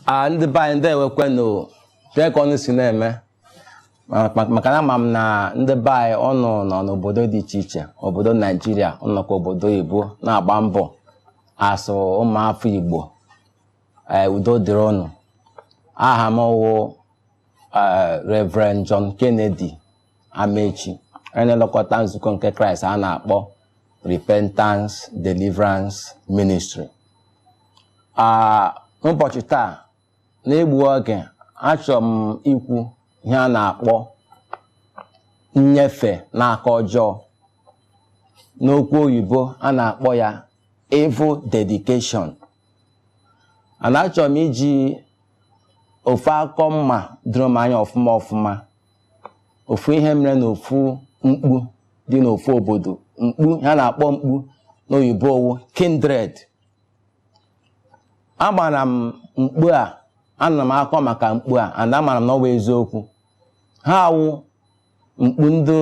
ndị be anyị ndị ewekwenụ ka ọnụ si na-eme maka na ama m na ndị be anyị ọnụ nọ n'obodo dị iche iche, obodo Naijiria, ọnọkwa obodo Igbo na-agba mbọ asụ ụmụafọ Igbo udo dịrị ọnụ. Aha m wụ Reverend John Kennedy Amechi, onye na-elekọta nzukọ nke Kraịst a na-akpọ Repentance Deliverance Ministry. N'ụbọchị taa na-egbu oge achọrọ m ikwu ihe a na-akpọ nnyefe n'aka ọjọọ. N'okwu oyibo a na-akpọ ya evil dedication. Ana achọrọ m iji ofu akọ mma doro m anya ọfụma ofu ihe mere na ofu mkpu dị n'ofu obodo, mkpu ha na-akpọ mkpu n'oyibo owu kindred. Agbara m mkpu a, ana m akọ maka mkpu a, and amara m na ọ bụ eziokwu. Ha awụ mkpu ndị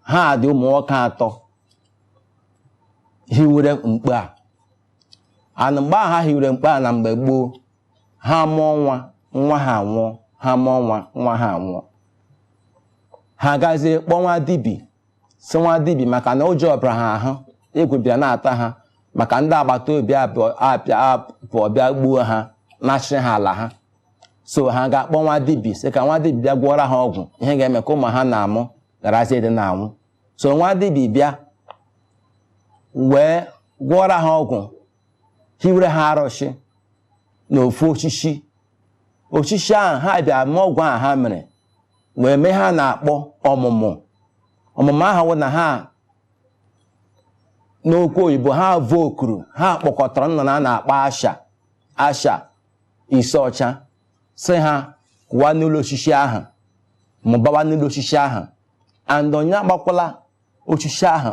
ha dị ụmụ nwoke atọ hiwere mkpu a. And mgbe ha hiwere mkpu a na mgbe gboo, ha mụọ nwa ha anwụọ, ha mụọ nwa ha anwụọ. Ha gazie kpọọ nwa dibi, si nwa dibi maka na ụjọ ọbara ha ahụ, egwu bịa na-ata ha maka ndị agbata obi abụọ bịa gbuo ha, nachiri ha ala ha. So ha ga-akpọ nwa dibi sị ka nwa dibi bịa gwọra ha ọgwụ ihe ga-eme ka ụmụ ha na-amụ garazie dị na-anwụ. So nwa dibi bịa wee gwọra ha ọgwụ, hiwere ha arụsị n'ofu osisi. Osisi ahụ ha bịa mee ọgwụ ahụ ha mere wee mee ha na-akpọ ọmụmụ. Ọmụmụ ahụ wụ na ha n'okwu oyibo ha vokuru, ha kpọkọtara nnụnụ a na-akpọ asha isi ọcha, sị ha kwụwa n'ụlọ osisi ahụ, mụbawa n'ụlọ osisi ahụ. And onye agbakwala osisi ahụ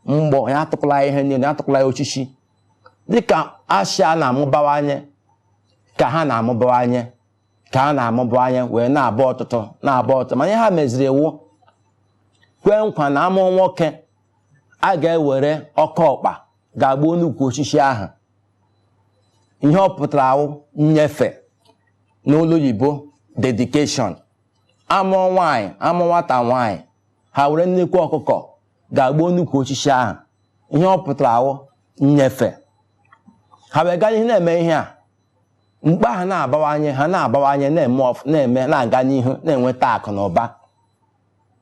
mgbọ, ya atụkwala ihe niile, ya atụkwala ya osisi. Dịka asha na-amụbawanye ka ha na-amụbawanye wee na-abụ ọtụtụ. Ma ihe ha meziri ewu kwee nkwa na amụọ nwoke a ga-ewere ọkọ ọkpa ga-agbuo nnukwu osisi ahụ. Ihe ọ pụtara awụ nnyefe n'ụlọ oyibo dedication. Amụọ nwaanyị, amụọ nwata nwaanyị, ha were nnukwu ọkụkọ ga-agbuo nnukwu osisi ahụ. Ihe ọ pụtara awụ nnyefe. Ha wee gaa ihe na-eme ihe a, mkpa ha na-abawanye na-aga n'ihu na-enweta akụ na ụba.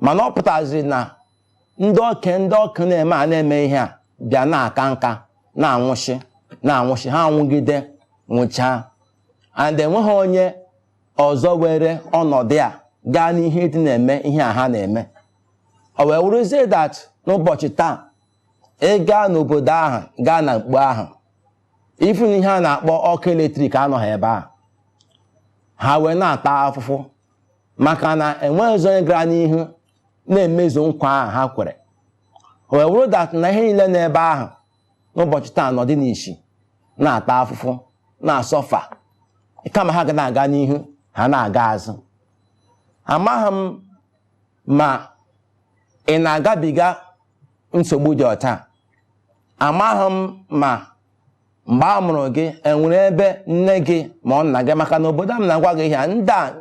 Mana ọ pụtaziri na ndị ọkụ na-eme ihe a bịa na-aka nka na-anwụchi, ha anwụgide nwụchaa. And enweghị onye ọzọ were ọnọdụ a gaa n'ihe dị na-eme ihe a ha na-eme. O wee wuruzie that n'ụbọchị taa ị gaa n'obodo ahụ, gaa na mkpu ahụ, ifu na ihe a na-akpọ ọkụ eletrik anọghị ebe ahụ. Ha wee na-ata afụfụ maka na enweghịzi onye gara n'ihu na-emezu nkwa ahụ ha kwere. O wee wuru that na ihe niile n'ebe ahụ n'ụbọchị taa nọdị n'ishi na-ata afụfụ, na-asọfa, kama ha ga na-aga n'ihu, ha na-aga azụ. Amaghị m ma ị na-agabiga nsogbu dị ọta. Amaghị m ma mgbe a mụrụ gị enwere ebe nne gị ma ọ nna gị, maka na obodo m na-agwa gị ihe a, ndị a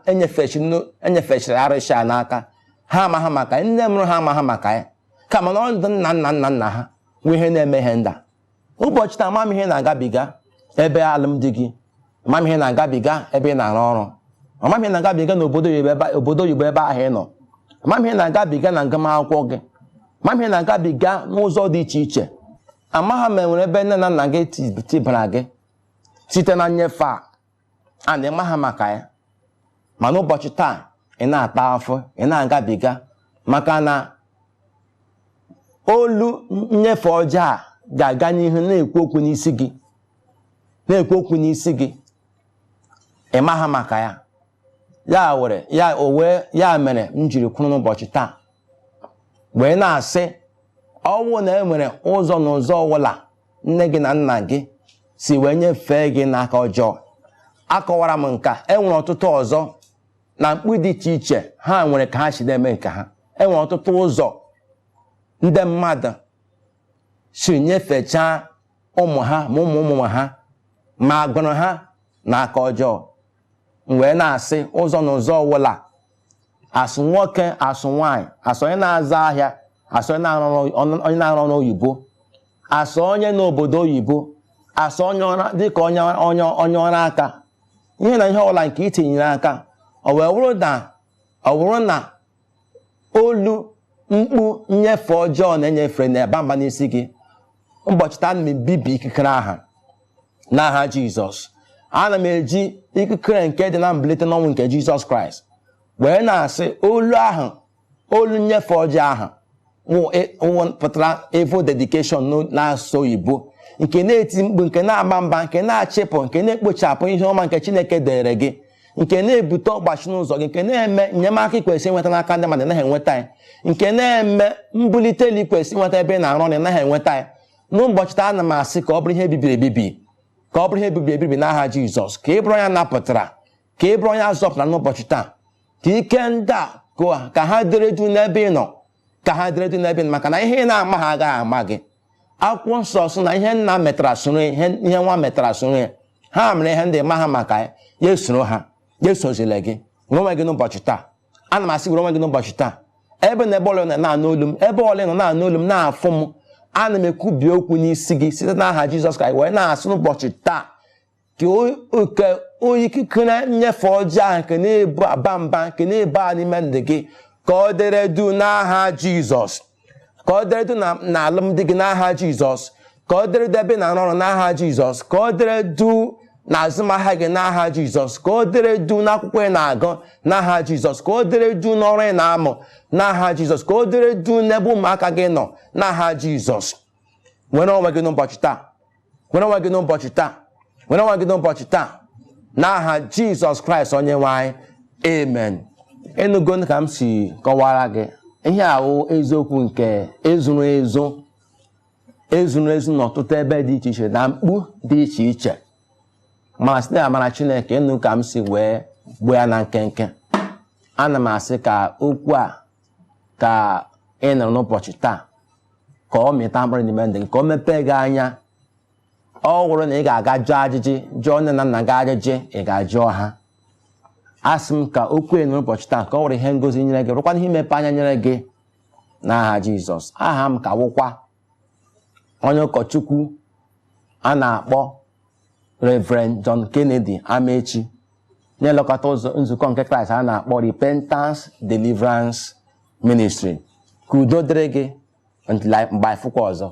enyefechiri arụsị a n'aka ha amaghị maka ya, nne mụrụ ha amaghị maka ya, kama na ọ ndị nna ha nwe ihe na-eme ihe nda. Ụbọchị taa ama m ihe na-agabiga ebe alụmdi gị, ama m ihe na-agabiga ebe ị na-arụ ọrụ, ama m ihe na-agabiga n'obodo oyibo ebe ahụ ị nọ, ama m ihe na-agabiga na ngụmakwụkwọ gị, ama m ihe na-agabiga n'ụzọ dị iche iche. Amaghị m enwere ebe nne na nna gị tibara gị site na nnyefe a na-amaghị maka ya. Ma n'ụbọchị taa ị na-ata afọ, ị na-agabiga, maka na olu nnyefe ọjọọ a ga-aga n'ihu na-ekwu okwu n'isi gị, ị maghị maka ya. Ya mere m jiri kwuru n'ụbọchị taa wee na-asị, ọwụ na enwere ụzọ n'ụzọ ọwụla nne gị na nna gị si wee nyefee gị n'aka ọjọọ. Akọwara m nka, enwere ọtụtụ ọzọ na mkpu dị iche iche ha nwere ka ha si na-eme nke ha. Enwere ọtụtụ ụzọ ndị mmadụ si nyefechaa ụmụ ha ma ụmụ ha ma agụrụ ha n'aka ọjọọ. wee na-asị ụzọ na ụzọ ọwụla, asụ nwoke, asụ nwaanyị, asụ onye na-aza ahịa, asụ onye na-arụ ọrụ oyibo, asụ onye n'obodo oyibo, asụ onye ọrụ dịka onye ọrụ aka, ihe na ihe ọbụla nke itinyere aka, ọ bụrụ na olu mkpu nnyefe ọjọọ na-enyefere na-eba mba n'isi gị, ụbọchị taa ana m ebibi ikikere aha n'aha Jizọs. Ana m eji ikikere nke dị na mbilite n'ọnwụ nke Jizọs Kraịst wee na-asị olu ahụ, olu nnyefe ọjọọ ahụ pụtara evil dedication n'asụsụ oyibo, nke na-eti mkpu, nke na-agba mba, nke na-achịpụ, nke na-ekpochapụ ihe ọma nke Chineke dere gị, nke na-ebute ọgbachi n'ụzọ gị, nke na-eme enyemaka ikwesị ịnweta n'aka ndị mmadụ naghị enweta ya, nke na-eme mbulite elu ikwesị ịnweta ebe ị na-arụ ọrụ naghị enweta ya. N'ụbọchị taa ana m asị ka ọ bụrụ ihe bibiri ebibi, ka ọ bụrụ ihe bibiri ebibi n'aha Jizọs, ka ị bụrụ onye napụtara, ka ị bụrụ onye azọpụtara n'ụbọchị taa, ka ike ndị a ka ha dere du n'ebe ị nọ, ka ha dere du n'ebe ị nọ, maka na ihe ị na-ama ha agaghị ama gị. Akwụkwọ nsọ sị na ihe nna metara soro ihe nwa metara soro ya, ha mere ihe ndị ma ha maka ya esoro ha, ya esozile gị. Were onwe gị n'ụbọchị taa, ana m asị were onwe gị n'ụbọchị taa, ebe na ebe ọla nọ na-anụ olu m, ebe ọla nọ na-anụ olu m na-afụ m, ana m ekwubi okwu n'isi gị site n'aha Jizọs Kraịst wee na-asị n'ụbọchị taa ka ikikere nnyefe ọjọọ nke na-ebu aba mba, nke na-eba n'ime ndụ gị, ka ọ dere du n'aha Jizọs, ka ọ dere du na alụmdi gị n'aha Jizọs, ka ọ dere du ebe na ọrụ n'aha Jizọs, ka ọ dere du na azụmahịa gị n'aha Jizọs, ka ọ dere du n'akwụkwọ ị na-agụ n'aha Jizọs, ka ọ dere du n'ọrụ ị na-amụ n'aha Jizọs, ka ọ dere du n'ebe ụmụaka gị nọ n'aha Jizọs. Nwere onwe gị n'ụbọchị taa, nwere onwe gị n'ụbọchị taa, nwere onwe gị n'ụbọchị taa n'aha Jizọs Kraịst onye nwe anyị, amen. Enugo ka m si kọwara gị ihe ahụ eziokwu nke ezuru ezu n'ọtụtụ ebe dị iche iche na mkpu dị iche iche, mana site amara Chineke enu ka m si wee gbuo ya na nkenke. Ana m asị ka okwu a ka ị nọrọ n'ụbọchị taa ka ọ mịta mkpụrụ n'ime ndụ gị, ka ọ mepee gị anya. Ọ bụrụ na ị ga-aga jụọ ajụjụ, jụọ nne na nna gị ajụjụ, ị ga-ajụọ ha. Asị m ka okwu enu n'ụbọchị taa ka ọ were ihe ngozi nyere gị, rụkwana ihe imepe anya nyere gị n'aha Jizọs. Aha m ka wụkwa onye ụkọchukwu a na-akpọ Reverend John Kennedy Amechi, na-elekọta nzukọ nke Kraịst a na-akpọ Repentance Deliverance Ministry. Ka udo dịrị gị mgbe anyị fụkwa ọzọ.